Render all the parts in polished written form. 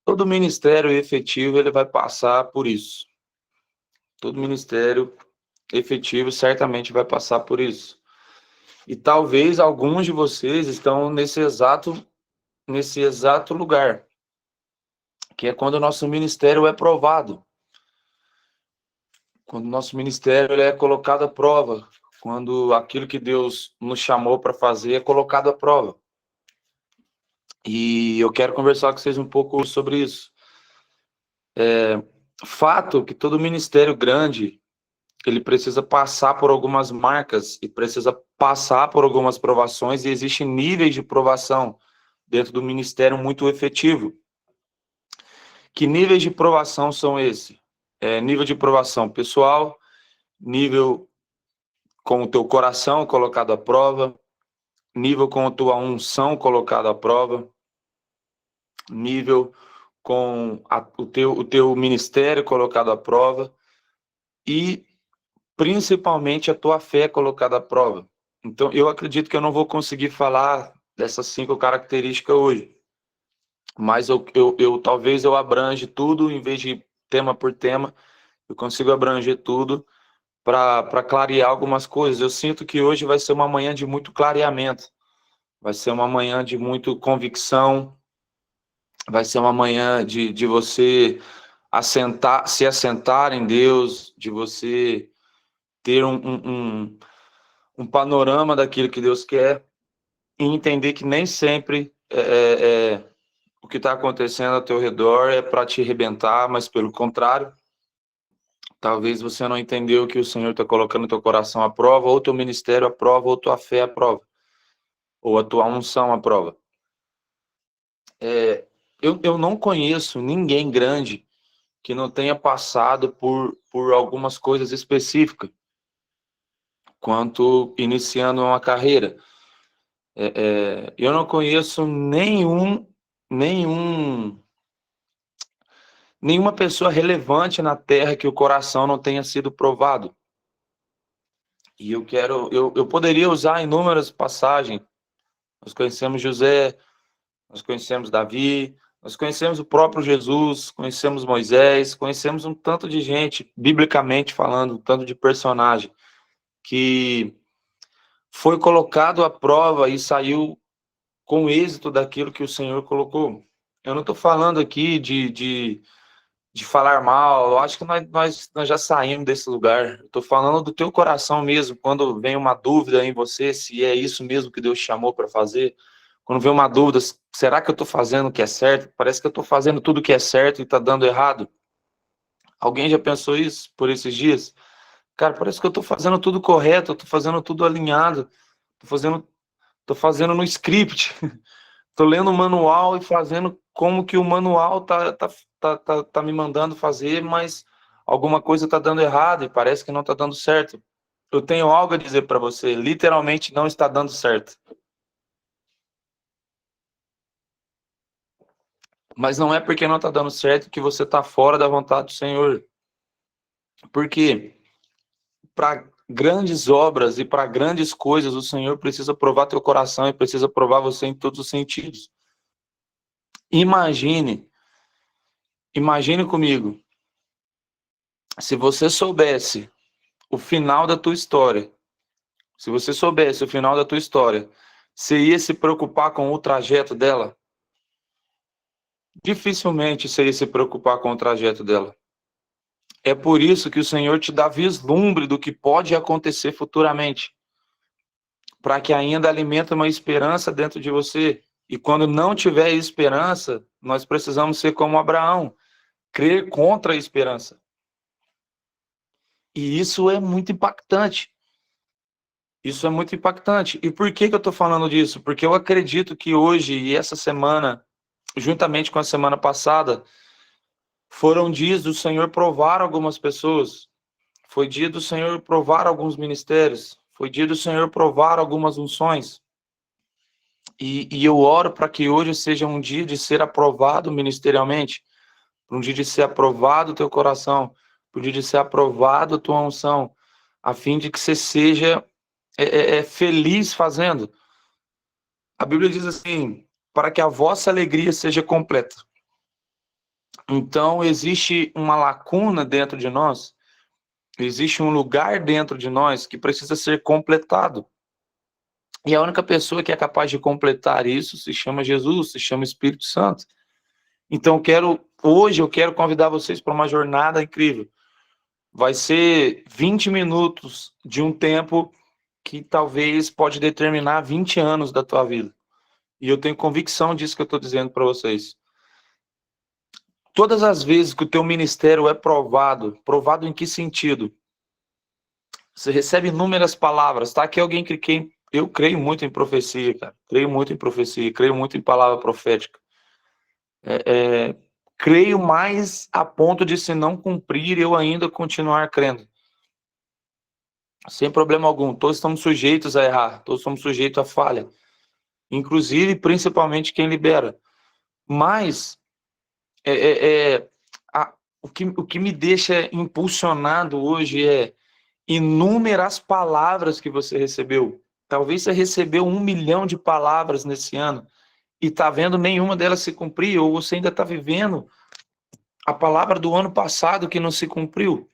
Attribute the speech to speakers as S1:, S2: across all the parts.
S1: Todo ministério efetivo, ele vai passar por isso. Todo ministério efetivo certamente vai passar por isso. E talvez alguns de vocês estão nesse exato lugar, que é quando o nosso ministério é provado. Quando o nosso ministério ele é colocado à prova, quando aquilo que Deus nos chamou para fazer é colocado à prova. E eu quero conversar com vocês um pouco sobre isso. Fato que todo ministério grande, ele precisa passar por algumas marcas e precisa passar por algumas provações, e existem níveis de provação dentro do ministério muito efetivo. Que níveis de provação são esses? Nível de provação pessoal, nível com o teu coração colocado à prova, nível com a tua unção colocada à prova, nível com o teu ministério colocado à prova e principalmente a tua fé colocada à prova. Então, eu acredito que eu não vou conseguir falar dessas 5 características hoje, mas talvez eu abrange tudo, em vez de tema por tema, eu consigo abranger tudo para clarear algumas coisas. Eu sinto que hoje vai ser uma manhã de muito clareamento, vai ser uma manhã de muito convicção, vai ser uma manhã de você se assentar em Deus, de você ter um panorama daquilo que Deus quer e entender que nem sempre o que está acontecendo ao teu redor é para te arrebentar, mas pelo contrário, talvez você não entendeu que o Senhor está colocando teu coração à prova, ou teu ministério à prova, ou tua fé à prova, ou a tua unção à prova. Eu não conheço ninguém grande que não tenha passado por algumas coisas específicas quanto iniciando uma carreira. Eu não conheço nenhuma pessoa relevante na Terra que o coração não tenha sido provado. E eu poderia usar inúmeras passagens. Nós conhecemos José, nós conhecemos Davi, nós conhecemos o próprio Jesus, conhecemos Moisés, conhecemos um tanto de gente, biblicamente falando, um tanto de personagem que foi colocado à prova e saiu com êxito daquilo que o Senhor colocou. Eu não estou falando aqui de falar mal, eu acho que nós já saímos desse lugar. Estou falando do teu coração mesmo, quando vem uma dúvida em você, se é isso mesmo que Deus chamou para fazer. Quando vem uma dúvida, será que eu estou fazendo o que é certo? Parece que eu estou fazendo tudo o que é certo e está dando errado. Alguém já pensou isso por esses dias? Cara, parece que eu estou fazendo tudo correto, eu estou fazendo tudo alinhado, estou fazendo no script, estou lendo o manual e fazendo como que o manual tá me mandando fazer, mas alguma coisa está dando errado e parece que não está dando certo. Eu tenho algo a dizer para você, literalmente não está dando certo. Mas não é porque não está dando certo que você está fora da vontade do Senhor. Porque para grandes obras e para grandes coisas, o Senhor precisa provar teu coração e precisa provar você em todos os sentidos. Imagine comigo, se você soubesse o final da tua história, você ia se preocupar com o trajeto dela? Dificilmente você ia se preocupar com o trajeto dela. É por isso que o Senhor te dá vislumbre do que pode acontecer futuramente, para que ainda alimente uma esperança dentro de você. E quando não tiver esperança, nós precisamos ser como Abraão, crer contra a esperança. E isso é muito impactante. Isso é muito impactante. E por que eu estou falando disso? Porque eu acredito que hoje e essa semana, juntamente com a semana passada, foram dias do Senhor provar algumas pessoas. Foi dia do Senhor provar alguns ministérios. Foi dia do Senhor provar algumas unções. E eu oro para que hoje seja um dia de ser aprovado ministerialmente, um dia de ser aprovado o teu coração, um dia de ser aprovado a tua unção, a fim de que você seja feliz fazendo. A Bíblia diz assim, para que a vossa alegria seja completa. Então, existe uma lacuna dentro de nós, existe um lugar dentro de nós que precisa ser completado. E a única pessoa que é capaz de completar isso se chama Jesus, se chama Espírito Santo. Então, hoje eu quero convidar vocês para uma jornada incrível. Vai ser 20 minutos de um tempo que talvez pode determinar 20 anos da tua vida. E eu tenho convicção disso que eu estou dizendo para vocês. Todas as vezes que o teu ministério é provado, provado em que sentido? Você recebe inúmeras palavras, tá? Aqui alguém que eu creio muito em profecia, cara. Creio muito em profecia, creio muito em palavra profética. Creio mais a ponto de, se não cumprir, eu ainda continuar crendo. Sem problema algum. Todos estamos sujeitos a errar, todos somos sujeitos a falha. Inclusive, principalmente quem libera. Mas o que me deixa impulsionado hoje é inúmeras palavras que você recebeu. Talvez você recebeu 1 milhão de palavras nesse ano e está vendo nenhuma delas se cumprir, ou você ainda está vivendo a palavra do ano passado que não se cumpriu.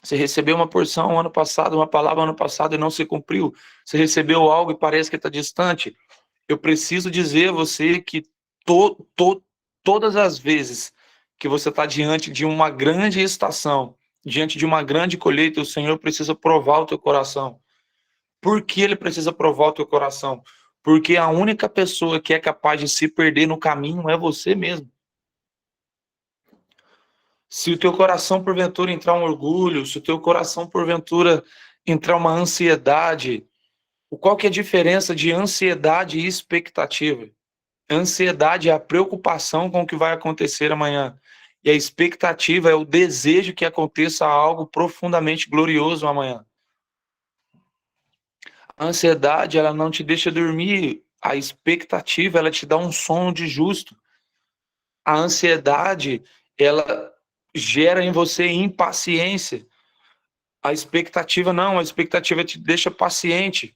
S1: Você recebeu uma porção ano passado, uma palavra ano passado e não se cumpriu. Você recebeu algo e parece que está distante. Eu preciso dizer a você que todas as vezes que você está diante de uma grande estação, diante de uma grande colheita, o Senhor precisa provar o teu coração. Por que ele precisa provar o teu coração? Porque a única pessoa que é capaz de se perder no caminho é você mesmo. Se o teu coração porventura entrar um orgulho, se o teu coração porventura entrar uma ansiedade, qual que é a diferença de ansiedade e expectativa? Ansiedade é a preocupação com o que vai acontecer amanhã. E a expectativa é o desejo que aconteça algo profundamente glorioso amanhã. A ansiedade, ela não te deixa dormir. A expectativa, ela te dá um sono de justo. A ansiedade, ela gera em você impaciência. A expectativa não, a expectativa te deixa paciente.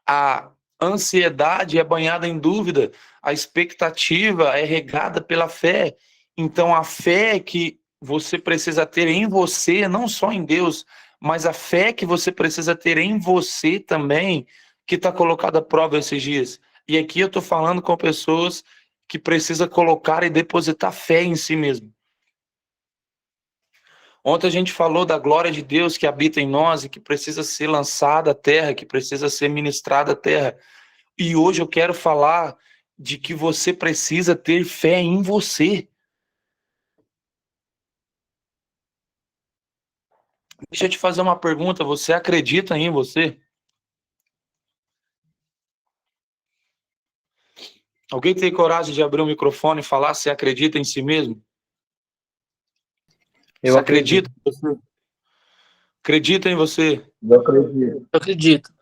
S1: A ansiedade é banhada em dúvida, a expectativa é regada pela fé. Então, a fé que você precisa ter em você, não só em Deus, mas a fé que você precisa ter em você também, que está colocada à prova esses dias. E aqui eu estou falando com pessoas que precisam colocar e depositar fé em si mesmo. Ontem a gente falou da glória de Deus que habita em nós e que precisa ser lançada à terra, que precisa ser ministrada à terra. E hoje eu quero falar de que você precisa ter fé em você. Deixa eu te fazer uma pergunta, você acredita em você? Alguém tem coragem de abrir o microfone e falar se acredita em si mesmo?
S2: Eu
S1: Você acredita
S2: acredito.
S1: em você? Acredita em você?
S2: Eu acredito.
S3: Eu acredito.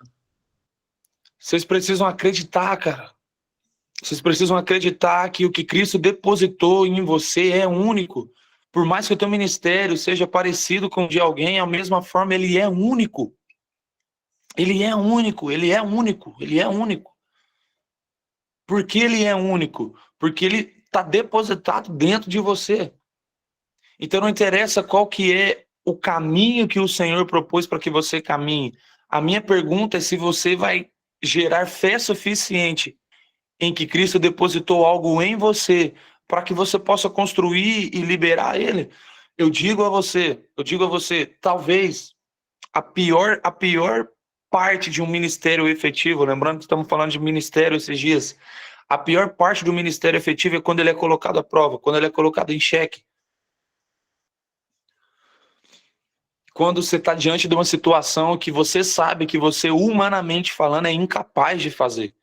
S1: Vocês precisam acreditar, cara. Vocês precisam acreditar que o que Cristo depositou em você é único. Por mais que o teu ministério seja parecido com o de alguém, a mesma forma ele é único. Ele é único, ele é único, ele é único. Por que ele é único? Porque ele está depositado dentro de você. Então não interessa qual que é o caminho que o Senhor propôs para que você caminhe. A minha pergunta é se você vai gerar fé suficiente em que Cristo depositou algo em você para que você possa construir e liberar ele. Eu digo a você, talvez a pior parte de um ministério efetivo, lembrando que estamos falando de ministério esses dias, a pior parte do ministério efetivo é quando ele é colocado à prova, quando ele é colocado em xeque. Quando você está diante de uma situação que você sabe que você, humanamente falando, é incapaz de fazer.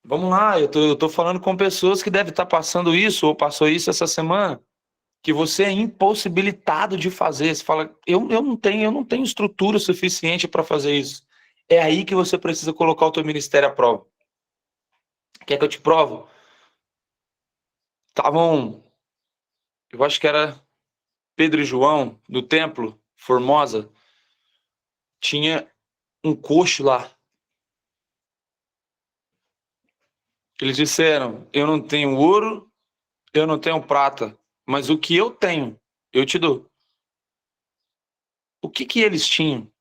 S1: Vamos lá, eu tô falando com pessoas que devem estar passando isso, ou passou isso essa semana, que você é impossibilitado de fazer. Você fala, eu não tenho estrutura suficiente para fazer isso. É aí que você precisa colocar o teu ministério à prova. Quer que eu te provo? Estavam, eu acho que era Pedro e João, no templo, Formosa, tinha um coxo lá. Eles disseram, eu não tenho ouro, eu não tenho prata, mas o que eu tenho, eu te dou. O que que eles tinham?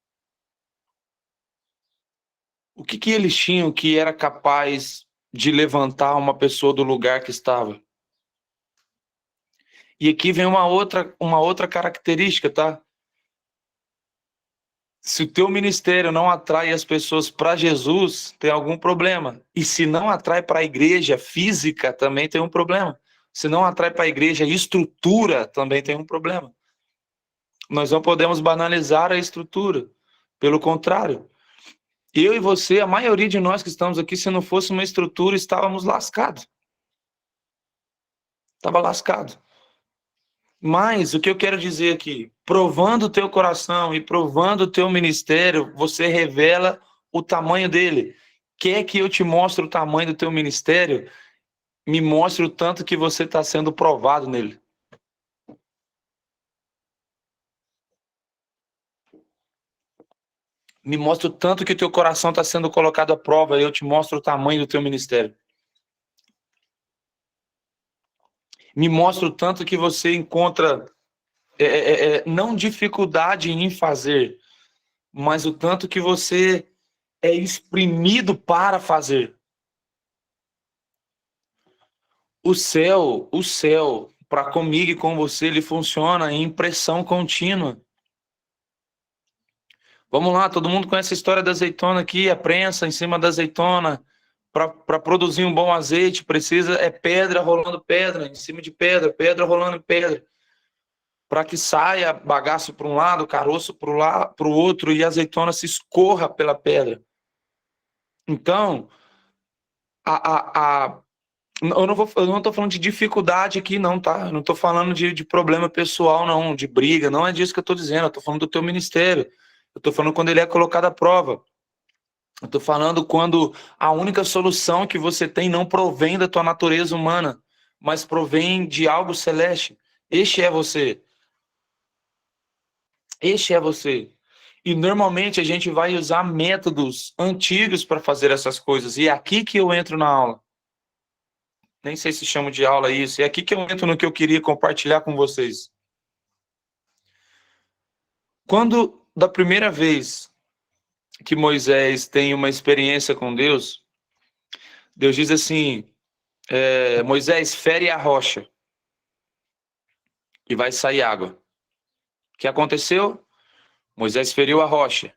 S1: O que que eles tinham que era capaz de levantar uma pessoa do lugar que estava? E aqui vem uma outra característica, tá? Se o teu ministério não atrai as pessoas para Jesus, tem algum problema. E se não atrai para a igreja física, também tem um problema. Se não atrai para a igreja estrutura, também tem um problema. Nós não podemos banalizar a estrutura. Pelo contrário, eu e você, a maioria de nós que estamos aqui, se não fosse uma estrutura, estávamos lascados. Estava lascado. Mas o que eu quero dizer aqui, provando o teu coração e provando o teu ministério, você revela o tamanho dele. Quer que eu te mostre o tamanho do teu ministério? Me mostre o tanto que você está sendo provado nele. Me mostre o tanto que o teu coração está sendo colocado à prova e eu te mostro o tamanho do teu ministério. Me mostre o tanto que você encontra não dificuldade em fazer, mas o tanto que você é exprimido para fazer. O céu, para comigo e com você, ele funciona em pressão contínua. Vamos lá, todo mundo conhece a história da azeitona aqui, a prensa em cima da azeitona. Para produzir um bom azeite, precisa pedra rolando pedra, em cima de pedra, pedra rolando pedra. Para que saia bagaço para um lado, caroço para o outro e a azeitona se escorra pela pedra. Então, eu não estou falando de dificuldade aqui, não, tá? Eu não estou falando de problema pessoal, não, de briga. Não é disso que eu estou dizendo. Eu estou falando do teu ministério. Eu estou falando quando ele é colocado à prova. Eu estou falando quando a única solução que você tem não provém da tua natureza humana, mas provém de algo celeste. Este é você. Este é você. E normalmente a gente vai usar métodos antigos para fazer essas coisas. E é aqui que eu entro na aula. Nem sei se chamo de aula isso. É aqui que eu entro no que eu queria compartilhar com vocês. Quando, da primeira vez que Moisés tem uma experiência com Deus, Deus diz assim, Moisés, fere a rocha e vai sair água. O que aconteceu? Moisés feriu a rocha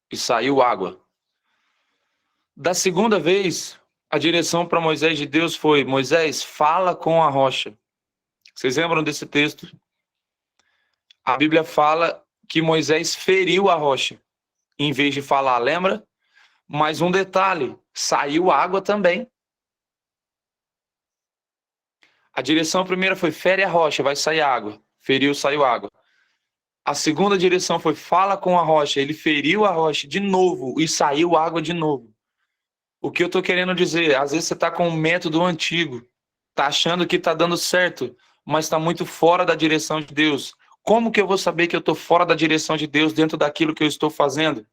S1: e saiu água. Da segunda vez, a direção para Moisés de Deus foi, Moisés, fala com a rocha. Vocês lembram desse texto? A Bíblia fala que Moisés feriu a rocha, em vez de falar, lembra? Mas um detalhe, saiu água também. A direção primeira foi, fere a rocha, vai sair água. Feriu, saiu água. A segunda direção foi, fala com a rocha. Ele feriu a rocha de novo e saiu água de novo. O que eu estou querendo dizer, às vezes você está com um método antigo, está achando que está dando certo, mas está muito fora da direção de Deus. Como que eu vou saber que eu estou fora da direção de Deus dentro daquilo que eu estou fazendo?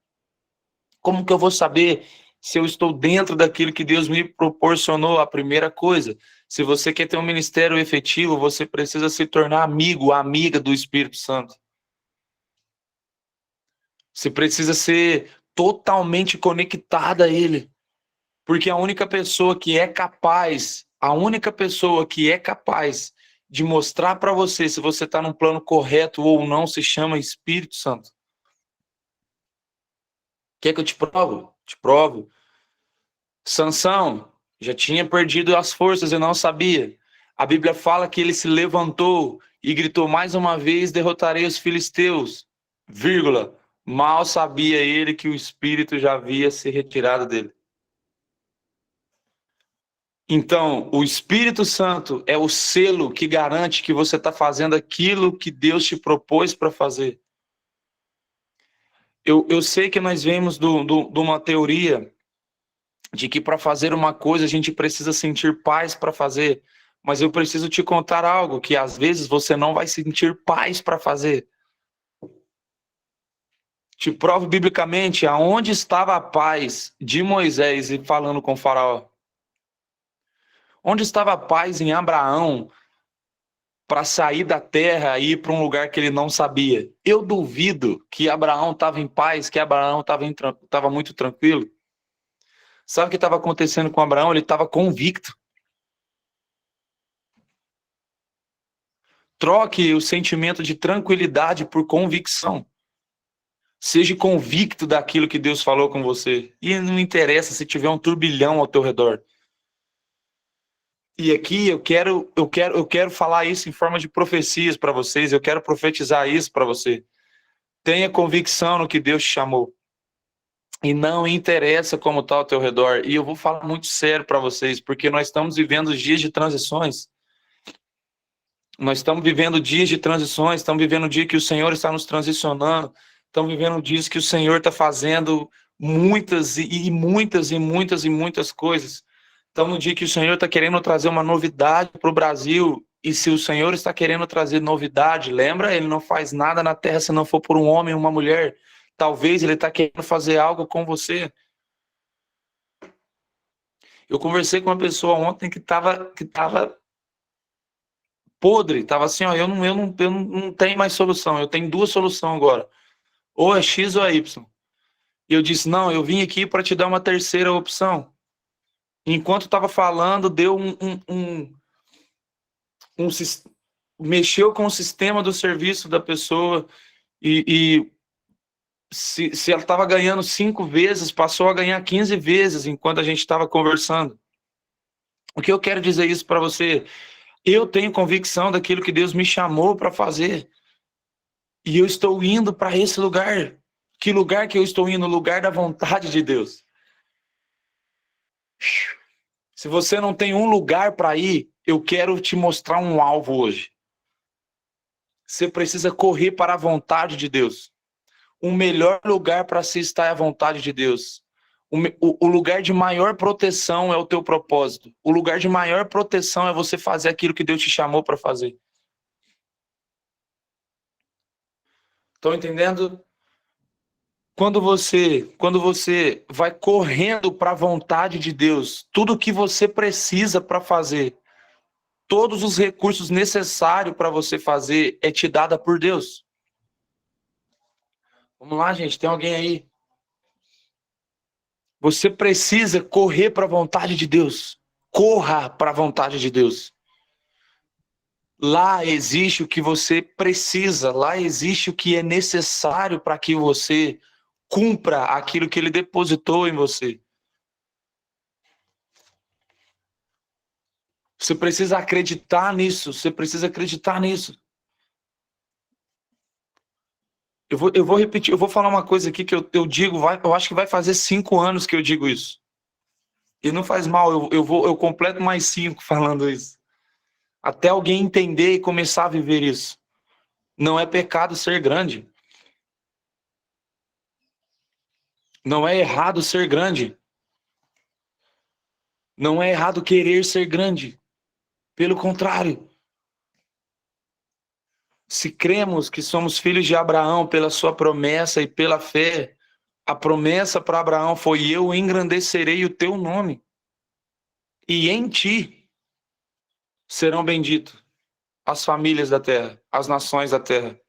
S1: Como que eu vou saber se eu estou dentro daquilo que Deus me proporcionou? A primeira coisa, se você quer ter um ministério efetivo, você precisa se tornar amigo, amiga do Espírito Santo. Você precisa ser totalmente conectada a Ele. Porque a única pessoa que é capaz, de mostrar para você se você está num plano correto ou não se chama Espírito Santo. Quer que eu te provo? Te provo. Sansão já tinha perdido as forças e não sabia. A Bíblia fala que ele se levantou e gritou mais uma vez, derrotarei os filisteus, vírgula. Mal sabia ele que o Espírito já havia se retirado dele. Então, o Espírito Santo é o selo que garante que você está fazendo aquilo que Deus te propôs para fazer. Eu sei que nós vemos de uma teoria de que para fazer uma coisa a gente precisa sentir paz para fazer, mas eu preciso te contar algo, que às vezes você não vai sentir paz para fazer. Te provo biblicamente aonde estava a paz de Moisés e falando com Faraó. Onde estava a paz em Abraão para sair da terra e ir para um lugar que ele não sabia. Eu duvido que Abraão estava em paz, que Abraão estava muito tranquilo. Sabe o que estava acontecendo com Abraão? Ele estava convicto. Troque o sentimento de tranquilidade por convicção. Seja convicto daquilo que Deus falou com você. E não interessa se tiver um turbilhão ao teu redor. E aqui eu quero falar isso em forma de profecias para vocês. Eu quero profetizar isso para você. Tenha convicção no que Deus te chamou. E não interessa como está ao teu redor. E eu vou falar muito sério para vocês, porque nós estamos vivendo dias de transições. Nós estamos vivendo dias de transições, estamos vivendo um dia que o Senhor está nos transicionando, estamos vivendo dias que o Senhor está fazendo muitas e muitas coisas. Estamos no dia que o Senhor está querendo trazer uma novidade para o Brasil, e se o Senhor está querendo trazer novidade, lembra? Ele não faz nada na terra se não for por um homem ou uma mulher. Talvez ele está querendo fazer algo com você. Eu conversei com uma pessoa ontem que estava podre, estava assim, ó, eu não tenho mais solução, eu tenho duas soluções agora, ou é X ou é Y. E eu disse, não, eu vim aqui para te dar uma terceira opção. Enquanto estava falando, deu um mexeu com o sistema do serviço da pessoa e se ela estava ganhando 5 vezes, passou a ganhar 15 vezes enquanto a gente estava conversando. O que eu quero dizer isso para você? Eu tenho convicção daquilo que Deus me chamou para fazer. E eu estou indo para esse lugar. Que lugar que eu estou indo? O lugar da vontade de Deus. Se você não tem um lugar para ir, eu quero te mostrar um alvo hoje. Você precisa correr para a vontade de Deus. O melhor lugar para se estar é a vontade de Deus. O lugar de maior proteção é o teu propósito. O lugar de maior proteção é você fazer aquilo que Deus te chamou para fazer. Estão entendendo? Quando você vai correndo para a vontade de Deus, tudo que você precisa para fazer, todos os recursos necessários para você fazer é te dada por Deus. Vamos lá, gente, tem alguém aí? Você precisa correr para a vontade de Deus. Corra para a vontade de Deus. Lá existe o que você precisa, lá existe o que é necessário para que você cumpra aquilo que ele depositou em você. Você precisa acreditar nisso, você precisa acreditar nisso. Eu vou repetir, eu vou falar uma coisa aqui que eu digo, eu acho que vai fazer 5 anos que eu digo isso. E não faz mal, eu completo mais 5 falando isso. Até alguém entender e começar a viver isso. Não é pecado ser grande. Não é errado ser grande. Não é errado querer ser grande. Pelo contrário. Se cremos que somos filhos de Abraão pela sua promessa e pela fé, a promessa para Abraão foi: eu engrandecerei o teu nome, e em ti serão benditos as famílias da terra, as nações da terra.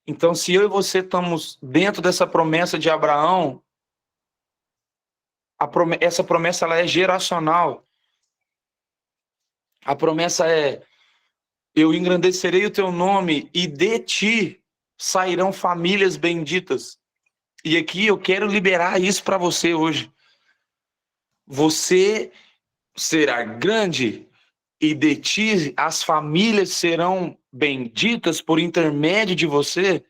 S1: Então, se eu e você estamos dentro dessa promessa de Abraão, essa promessa ela é geracional. A promessa é: eu engrandecerei o teu nome e de ti sairão famílias benditas. E aqui eu quero liberar isso para você hoje. Você será grande e de ti as famílias serão benditas por intermédio de você.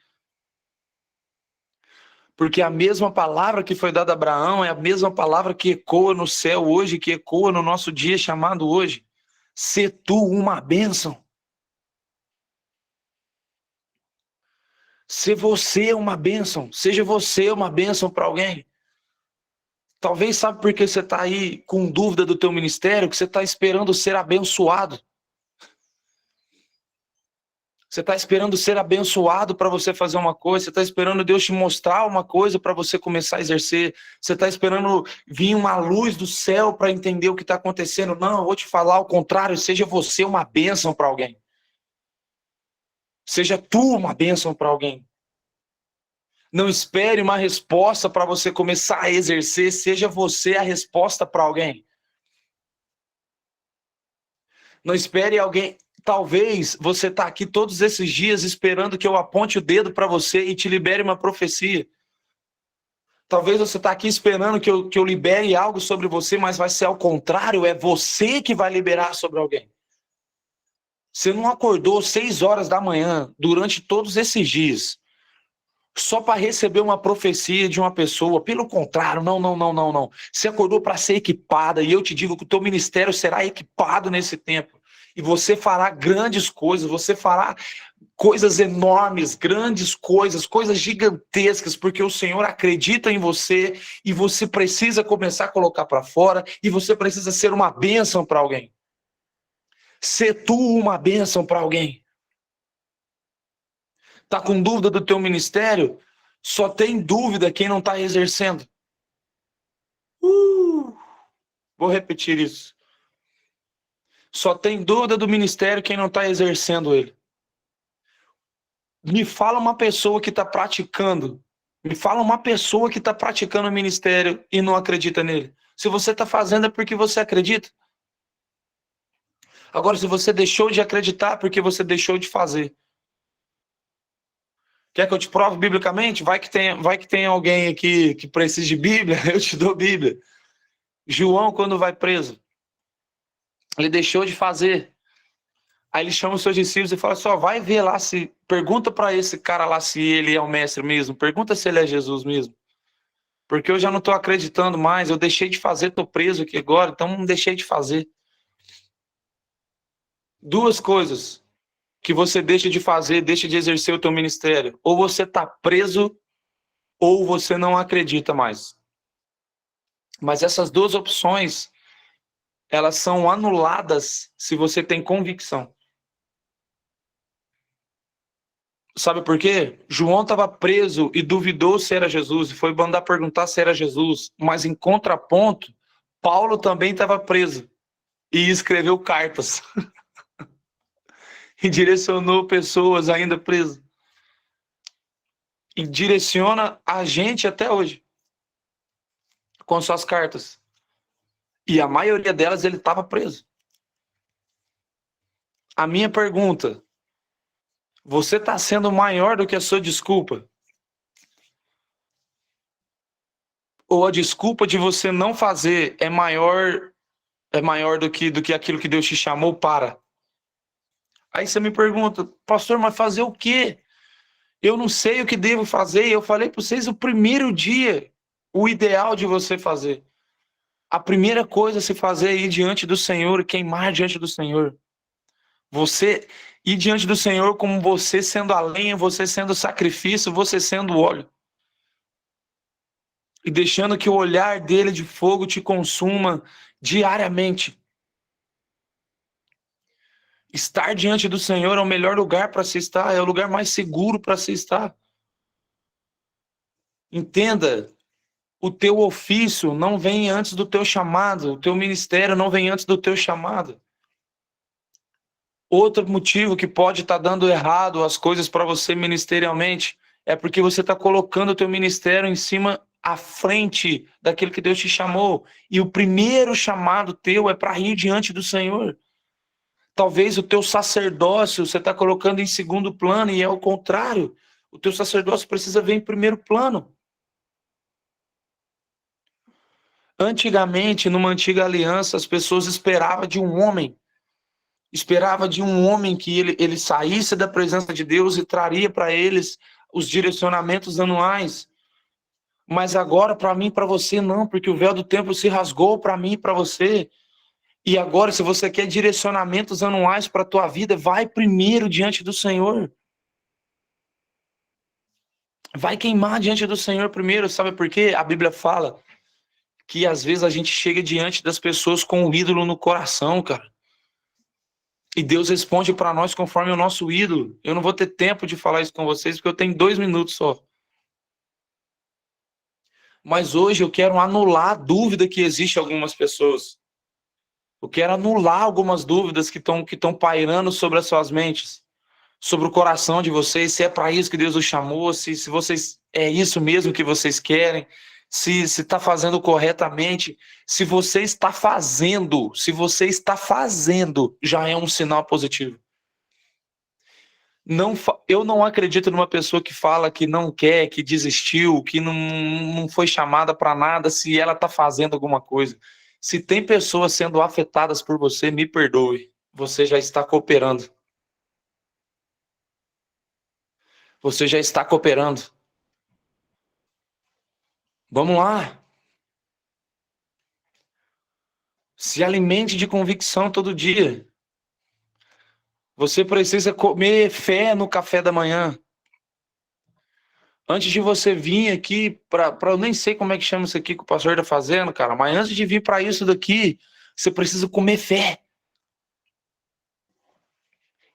S1: Porque a mesma palavra que foi dada a Abraão é a mesma palavra que ecoa no céu hoje, que ecoa no nosso dia chamado hoje. Se tu uma bênção. Se você uma bênção, seja você uma bênção para alguém. Talvez sabe por que você está aí com dúvida do teu ministério, que você está esperando ser abençoado. Você está esperando ser abençoado para você fazer uma coisa, você está esperando Deus te mostrar uma coisa para você começar a exercer, você está esperando vir uma luz do céu para entender o que está acontecendo. Não, eu vou te falar ao contrário, seja você uma bênção para alguém. Seja tu uma bênção para alguém. Não espere uma resposta para você começar a exercer, seja você a resposta para alguém. Não espere alguém. Talvez você está aqui todos esses dias esperando que eu aponte o dedo para você e te libere uma profecia. Talvez você está aqui esperando que eu libere algo sobre você, mas vai ser ao contrário, é você que vai liberar sobre alguém. Você não acordou 6 horas da manhã durante todos esses dias só para receber uma profecia de uma pessoa. Pelo contrário, não. Você acordou para ser equipada, e eu te digo que o teu ministério será equipado nesse tempo. E você fará grandes coisas, você fará coisas enormes, grandes coisas, coisas gigantescas, porque o Senhor acredita em você e você precisa começar a colocar para fora e você precisa ser uma bênção para alguém. Ser tu uma bênção para alguém. Tá com dúvida do teu ministério? Só tem dúvida quem não está exercendo. Vou repetir isso. Só tem dúvida do ministério quem não está exercendo ele. Me fala uma pessoa que está praticando. Me fala uma pessoa que está praticando o ministério e não acredita nele. Se você está fazendo é porque você acredita. Agora, se você deixou de acreditar, é porque você deixou de fazer. Quer que eu te prove biblicamente? Vai que tem alguém aqui que precisa de Bíblia, eu te dou Bíblia. João, quando vai preso, ele deixou de fazer. Aí ele chama os seus discípulos e fala só, vai ver lá se... Pergunta para esse cara lá se ele é o mestre mesmo. Pergunta se ele é Jesus mesmo. Porque eu já não estou acreditando mais. Eu deixei de fazer, estou preso aqui agora, então não deixei de fazer. Duas coisas que você deixa de fazer, deixa de exercer o teu ministério. Ou você está preso, ou você não acredita mais. Mas essas duas opções, elas são anuladas se você tem convicção. Sabe por quê? João estava preso e duvidou se era Jesus, e foi mandar perguntar se era Jesus. Mas em contraponto, Paulo também estava preso e escreveu cartas. E direcionou pessoas ainda presas. E direciona a gente até hoje com suas cartas. E a maioria delas ele estava preso. A minha pergunta: você está sendo maior do que a sua desculpa? Ou a desculpa de você não fazer é maior do que aquilo que Deus te chamou para? Aí você me pergunta, pastor, mas fazer o quê? Eu não sei o que devo fazer. Eu falei para vocês o primeiro dia, o ideal de você fazer. A primeira coisa a se fazer é ir diante do Senhor, queimar diante do Senhor. Você ir diante do Senhor como você sendo a lenha, você sendo o sacrifício, você sendo o óleo. E deixando que o olhar dele de fogo te consuma diariamente. Estar diante do Senhor é o melhor lugar para se estar, é o lugar mais seguro para se estar. Entenda, o teu ofício não vem antes do teu chamado, o teu ministério não vem antes do teu chamado. Outro motivo que pode estar dando errado as coisas para você ministerialmente é porque você está colocando o teu ministério em cima, à frente daquilo que Deus te chamou. E o primeiro chamado teu é para ir diante do Senhor. Talvez o teu sacerdócio você está colocando em segundo plano e é o contrário. O teu sacerdócio precisa vir em primeiro plano. Antigamente, numa antiga aliança, as pessoas esperavam de um homem. Esperava de um homem que ele saísse da presença de Deus e traria para eles os direcionamentos anuais. Mas agora, para mim e para você, não, porque o véu do templo se rasgou para mim e para você. E agora, se você quer direcionamentos anuais para a tua vida, vai primeiro diante do Senhor. Vai queimar diante do Senhor primeiro, sabe por quê? A Bíblia fala que às vezes a gente chega diante das pessoas com um ídolo no coração, cara. E Deus responde para nós conforme o nosso ídolo. Eu não vou ter tempo de falar isso com vocês, porque eu tenho 2 minutos só. Mas hoje eu quero anular a dúvida que existe em algumas pessoas. Eu quero anular algumas dúvidas que estão pairando sobre as suas mentes, sobre o coração de vocês, se é para isso que Deus os chamou, se vocês é isso mesmo que vocês querem, se está fazendo corretamente. Se você está fazendo, já é um sinal positivo. Eu não acredito numa pessoa que fala que não quer, que desistiu, que não foi chamada para nada, se ela está fazendo alguma coisa. Se tem pessoas sendo afetadas por você, me perdoe. Você já está cooperando. Você já está cooperando. Vamos lá. Se alimente de convicção todo dia. Você precisa comer fé no café da manhã. Antes de você vir aqui, eu nem sei como é que chama isso aqui que o pastor está fazendo, cara, mas antes de vir para isso daqui, você precisa comer fé.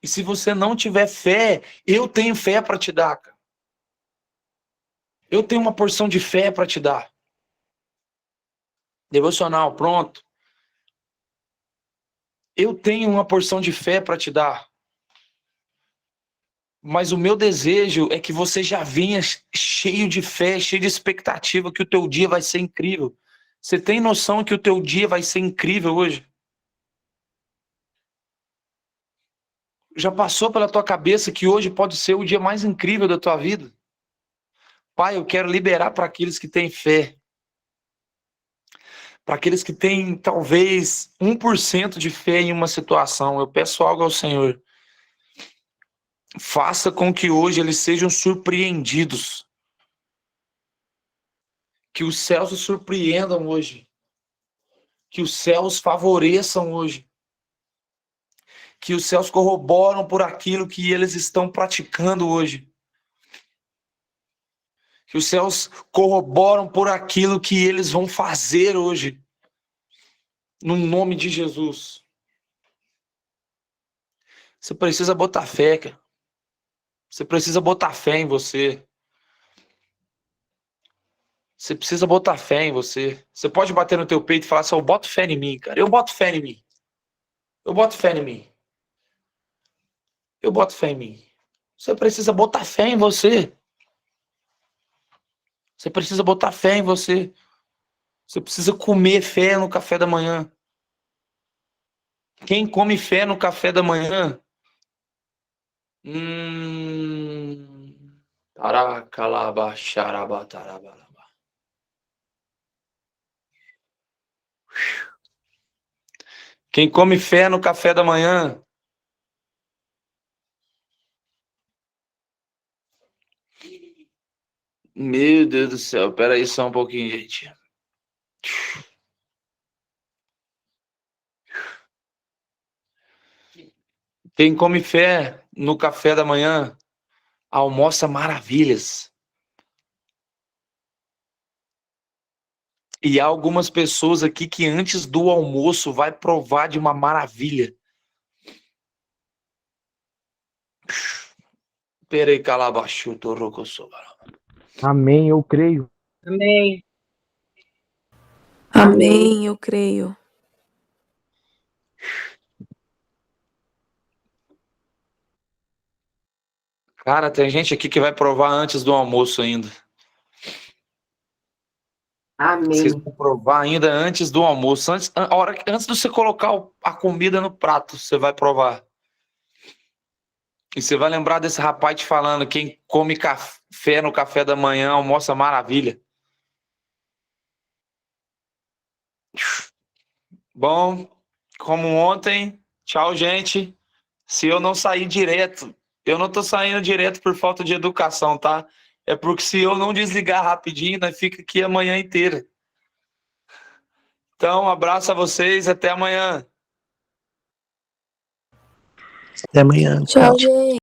S1: E se você não tiver fé, eu tenho fé para te dar, cara. Eu tenho uma porção de fé para te dar. Devocional, pronto. Eu tenho uma porção de fé para te dar. Mas o meu desejo é que você já venha cheio de fé, cheio de expectativa que o teu dia vai ser incrível. Você tem noção que o teu dia vai ser incrível hoje? Já passou pela tua cabeça que hoje pode ser o dia mais incrível da tua vida? Pai, eu quero liberar para aqueles que têm fé. Para aqueles que têm talvez 1% de fé em uma situação. Eu peço algo ao Senhor. Faça com que hoje eles sejam surpreendidos. Que os céus os surpreendam hoje. Que os céus favoreçam hoje. Que os céus corroboram por aquilo que eles estão praticando hoje. Que os céus corroboram por aquilo que eles vão fazer hoje. No nome de Jesus. Você precisa botar fé, cara. Você precisa botar fé em você. Você precisa botar fé em você. Você pode bater no teu peito e falar assim, eu boto fé em mim, cara. Eu boto fé em mim. Eu boto fé em mim. Eu boto fé em mim. Você precisa botar fé em você. Você precisa botar fé em você. Você precisa comer fé no café da manhã. Quem come fé no café da manhã? Taracalabaxarabatarabala. Quem come fé no café da manhã? Meu Deus do céu, peraí só um pouquinho, gente. Quem come fé no café da manhã, almoça maravilhas. E há algumas pessoas aqui que antes do almoço vai provar de uma maravilha. Peraí, calabachu, torrocosoba.
S2: Amém, eu creio.
S3: Amém.
S4: Amém, eu creio.
S1: Cara, tem gente aqui que vai provar antes do almoço ainda. Vocês
S3: Amém.
S1: vão provar ainda antes do almoço. Antes de você colocar a comida no prato, você vai provar. E você vai lembrar desse rapaz te falando, quem come café no café da manhã, almoça maravilha. Bom, como ontem, tchau, gente. Se eu não sair direto, eu não tô saindo direto por falta de educação, tá? É porque se eu não desligar rapidinho, nós fica aqui a manhã inteira. Então, um abraço a vocês, até amanhã.
S2: Até amanhã.
S4: Tchau, gente.